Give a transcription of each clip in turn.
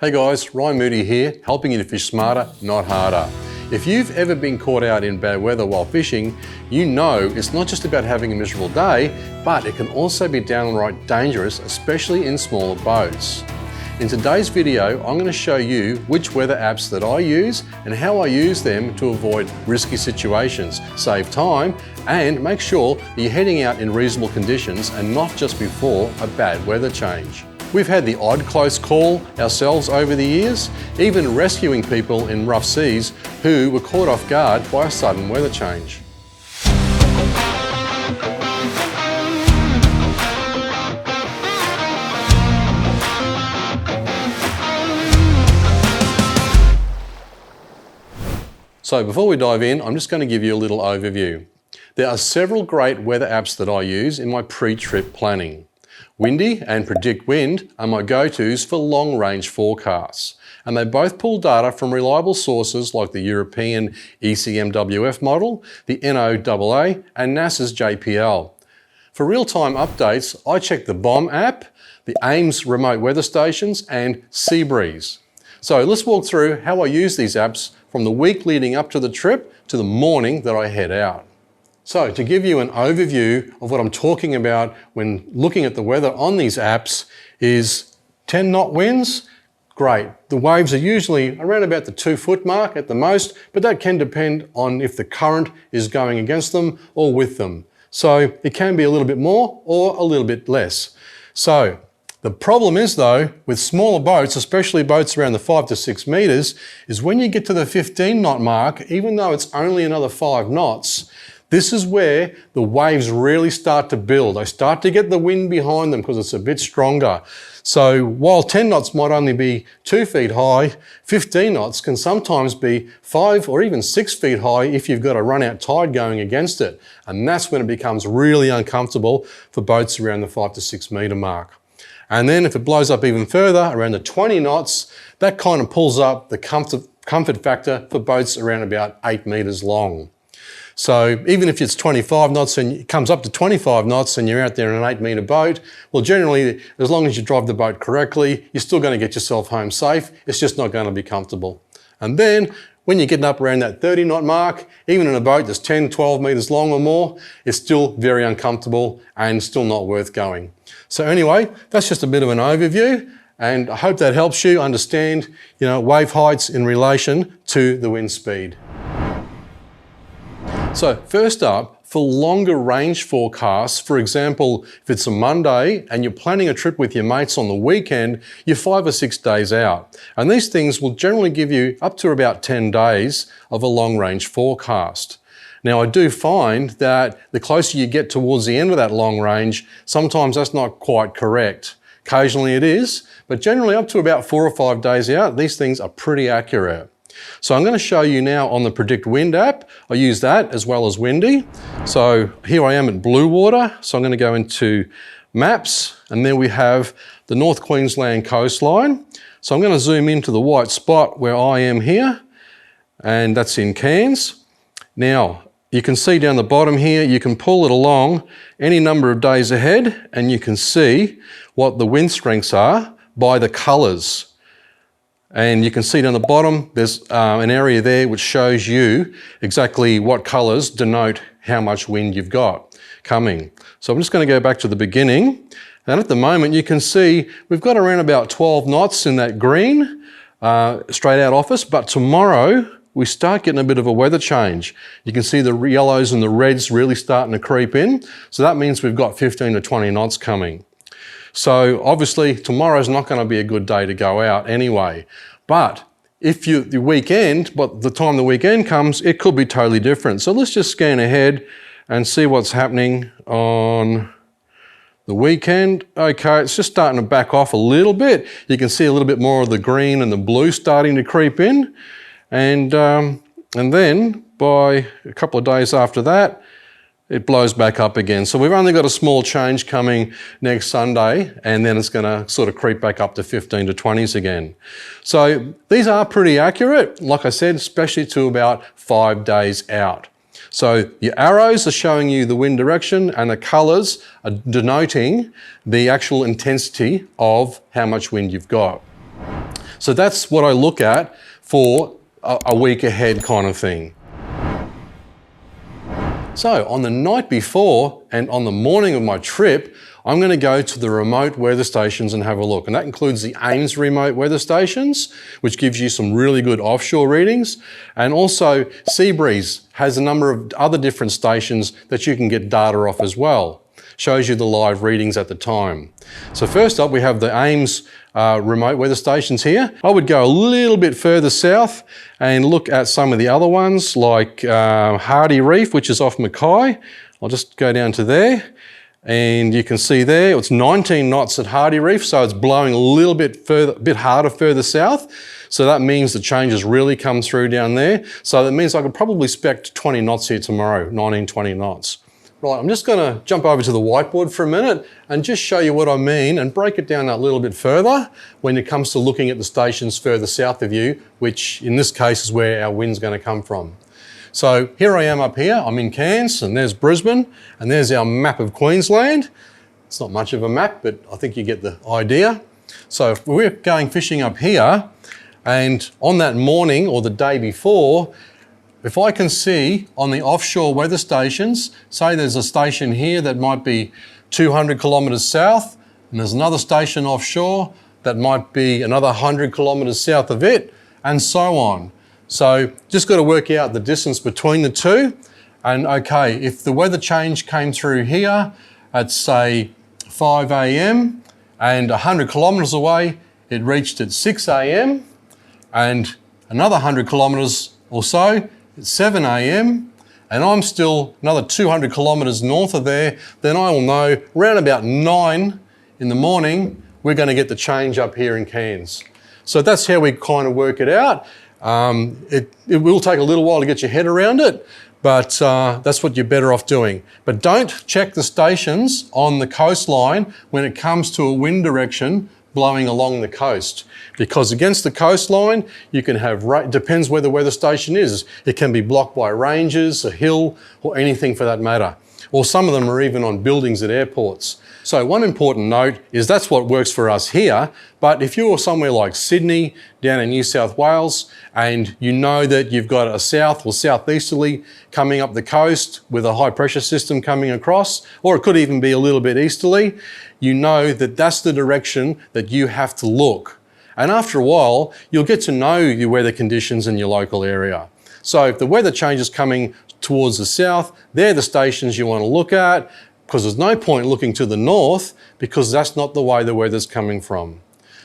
Hey guys, Ryan Moody here, helping you to fish smarter, not harder. If you've ever been caught out in bad weather while fishing, you know it's not just about having a miserable day, but it can also be downright dangerous, especially in smaller boats. In today's video, I'm going to show you which weather apps that I use and how I use them to avoid risky situations, save time, and make sure that you're heading out in reasonable conditions and not just before a bad weather change. We've had the odd close call ourselves over the years, even rescuing people in rough seas who were caught off guard by a sudden weather change. So before we dive in, I'm just going to give you a little overview. There are several great weather apps that I use in my pre-trip planning. Windy and Predict Wind are my go-tos for long-range forecasts, and they both pull data from reliable sources like the European ECMWF model, the NOAA, and NASA's JPL. For real-time updates, I check the BOM app, the AIMS remote weather stations, and Seabreeze. So let's walk through how I use these apps from the week leading up to the trip to the morning that I head out. So to give you an overview of what I'm talking about when looking at the weather on these apps is 10 knot winds, great. The waves are usually around about the 2 foot mark at the most, but that can depend on if the current is going against them or with them. So it can be a little bit more or a little bit less. So the problem is though, with smaller boats, especially boats around the 5 to 6 meters, is when you get to the 15 knot mark, even though it's only another 5 knots, this is where the waves really start to build. They start to get the wind behind them because it's a bit stronger. So while 10 knots might only be 2 feet high, 15 knots can sometimes be 5 or even 6 feet high if you've got a run out tide going against it. And that's when it becomes really uncomfortable for boats around the 5 to 6 meter mark. And then if it blows up even further, around the 20 knots, that kind of pulls up the comfort factor for boats around about 8 meters long. So even if it's 25 knots and it comes up to 25 knots and you're out there in an 8 meter boat, well, generally, as long as you drive the boat correctly, you're still going to get yourself home safe. It's just not going to be comfortable. And then when you're getting up around that 30 knot mark, even in a boat that's 10, 12 meters long or more, it's still very uncomfortable and still not worth going. So anyway, that's just a bit of an overview, and I hope that helps you understand, wave heights in relation to the wind speed. So first up, for longer range forecasts, for example, if it's a Monday and you're planning a trip with your mates on the weekend, you're 5 or 6 days out. And these things will generally give you up to about 10 days of a long range forecast. Now I do find that the closer you get towards the end of that long range, sometimes that's not quite correct. Occasionally it is, but generally up to about 4 or 5 days out, these things are pretty accurate. So I'm going to show you now on the Predict Wind app. I use that as well as Windy. So here I am at Bluewater. So I'm going to go into Maps, and then we have the North Queensland coastline. So I'm going to zoom into the white spot where I am here, and that's in Cairns. Now, you can see down the bottom here, you can pull it along any number of days ahead, and you can see what the wind strengths are by the colours. And you can see down the bottom, there's an area there which shows you exactly what colours denote how much wind you've got coming. So I'm just going to go back to the beginning. And at the moment, you can see we've got around about 12 knots in that green, straight out off us. But tomorrow, we start getting a bit of a weather change. You can see the yellows and the reds really starting to creep in. So that means we've got 15 to 20 knots coming. So obviously tomorrow's not going to be a good day to go out anyway. But if the weekend, but the time the weekend comes, it could be totally different. So let's just scan ahead and see what's happening on the weekend. Okay, it's just starting to back off a little bit. You can see a little bit more of the green and the blue starting to creep in. And then by a couple of days after that, it blows back up again. So we've only got a small change coming next Sunday, and then it's going to sort of creep back up to 15 to 20s again. So these are pretty accurate, like I said, especially to about 5 days out. So your arrows are showing you the wind direction, and the colours are denoting the actual intensity of how much wind you've got. So that's what I look at for a week ahead kind of thing. So on the night before and on the morning of my trip, I'm going to go to the remote weather stations and have a look. And that includes the Ames remote weather stations, which gives you some really good offshore readings. And also Seabreeze has a number of other different stations that you can get data off as well. Shows you the live readings at the time. So first up, we have the Ames remote weather stations here. I would go a little bit further south and look at some of the other ones like Hardy Reef, which is off Mackay. I'll just go down to there. And you can see there, it's 19 knots at Hardy Reef, so it's blowing a little bit harder further south. So that means the changes really come through down there. So that means I could probably expect 20 knots here tomorrow, 19, 20 knots. Right, I'm just gonna jump over to the whiteboard for a minute and just show you what I mean and break it down a little bit further when it comes to looking at the stations further south of you, which in this case is where our wind's gonna come from. So here I am up here, I'm in Cairns, and there's Brisbane, and there's our map of Queensland. It's not much of a map, but I think you get the idea. So if we're going fishing up here, and on that morning or the day before, if I can see on the offshore weather stations, say there's a station here that might be 200 kilometres south, and there's another station offshore that might be another 100 kilometres south of it, and so on. So just got to work out the distance between the two. And okay, if the weather change came through here at say 5 a.m. and 100 kilometres away, it reached at 6 a.m. and another 100 kilometres or so at 7 a.m. and I'm still another 200 kilometres north of there, then I will know around about 9 in the morning, we're going to get the change up here in Cairns. So that's how we kind of work it out. It will take a little while to get your head around it, but that's what you're better off doing. But don't check the stations on the coastline when it comes to a wind direction blowing along the coast, because against the coastline you can have, depends where the weather station is, it can be blocked by ranges, a hill, or anything for that matter. Or some of them are even on buildings at airports. So one important note is that's what works for us here, but if you're somewhere like Sydney, down in New South Wales, and you know that you've got a south or southeasterly coming up the coast with a high pressure system coming across, or it could even be a little bit easterly, you know that that's the direction that you have to look. And after a while, you'll get to know your weather conditions in your local area. So if the weather change is coming towards the south, they're the stations you want to look at, because there's no point looking to the north because that's not the way the weather's coming from.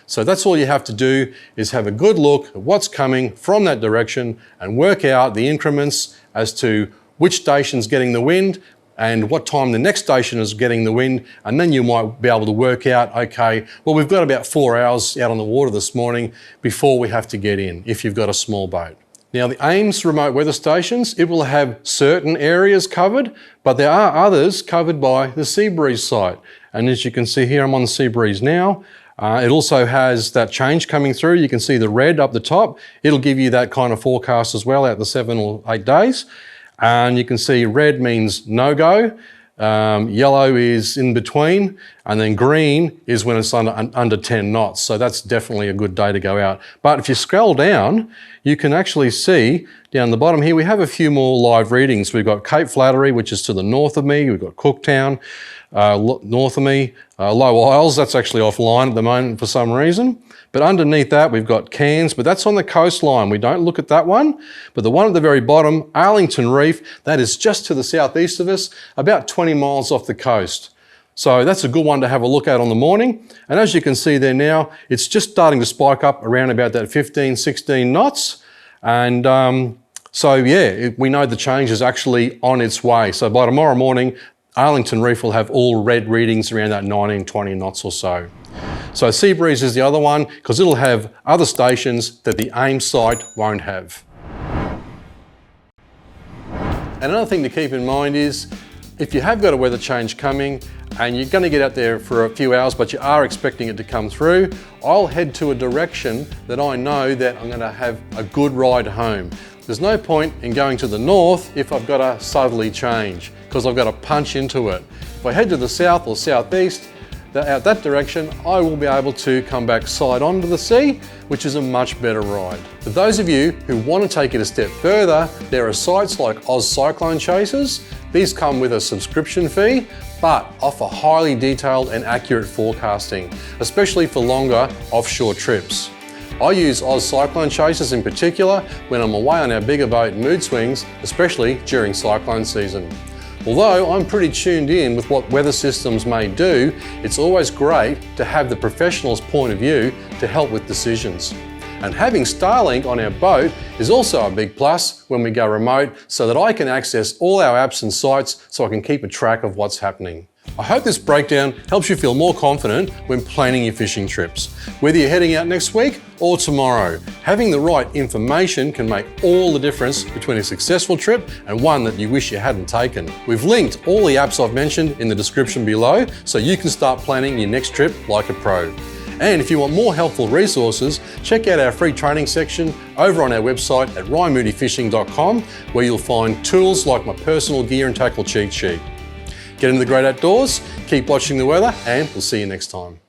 So that's all you have to do, is have a good look at what's coming from that direction and work out the increments as to which station's getting the wind and what time the next station is getting the wind, and then you might be able to work out, okay, well, we've got about 4 hours out on the water this morning before we have to get in, if you've got a small boat. Now the Ames remote weather stations, it will have certain areas covered, but there are others covered by the Seabreeze site. And as you can see here, I'm on the Seabreeze now. It also has that change coming through. You can see the red up the top. It'll give you that kind of forecast as well out the 7 or 8 days. And you can see red means no-go. Yellow is in between, and then green is when it's under 10 knots. So that's definitely a good day to go out. But if you scroll down, you can actually see down the bottom here, we have a few more live readings. We've got Cape Flattery, which is to the north of me. We've got Cooktown, north of me. Low Isles, that's actually offline at the moment for some reason. But underneath that, we've got Cairns, but that's on the coastline. We don't look at that one. But the one at the very bottom, Arlington Reef, that is just to the southeast of us, about 20 miles off the coast. So that's a good one to have a look at on the morning. And as you can see there now, it's just starting to spike up around about that 15, 16 knots. And so yeah, we know the change is actually on its way. So by tomorrow morning, Arlington Reef will have all red readings around that 19, 20 knots or so. So Seabreeze is the other one, because it'll have other stations that the Ames site won't have. And another thing to keep in mind is, if you have got a weather change coming and you're going to get out there for a few hours, but you are expecting it to come through, I'll head to a direction that I know that I'm going to have a good ride home. There's no point in going to the north if I've got a southerly change, because I've got to punch into it. If I head to the south or southeast, out that direction, I will be able to come back side onto the sea, which is a much better ride. For those of you who want to take it a step further, there are sites like Oz Cyclone Chasers. These come with a subscription fee, but offer highly detailed and accurate forecasting, especially for longer offshore trips. I use Oz Cyclone Chasers in particular when I'm away on our bigger boat mood swings, especially during cyclone season. Although I'm pretty tuned in with what weather systems may do, it's always great to have the professional's point of view to help with decisions. And having Starlink on our boat is also a big plus when we go remote, so that I can access all our apps and sites so I can keep a track of what's happening. I hope this breakdown helps you feel more confident when planning your fishing trips. Whether you're heading out next week or tomorrow, having the right information can make all the difference between a successful trip and one that you wish you hadn't taken. We've linked all the apps I've mentioned in the description below so you can start planning your next trip like a pro. And if you want more helpful resources, check out our free training section over on our website at ryanmoodyfishing.com, where you'll find tools like my personal gear and tackle cheat sheet. Get into the great outdoors, keep watching the weather, and we'll see you next time.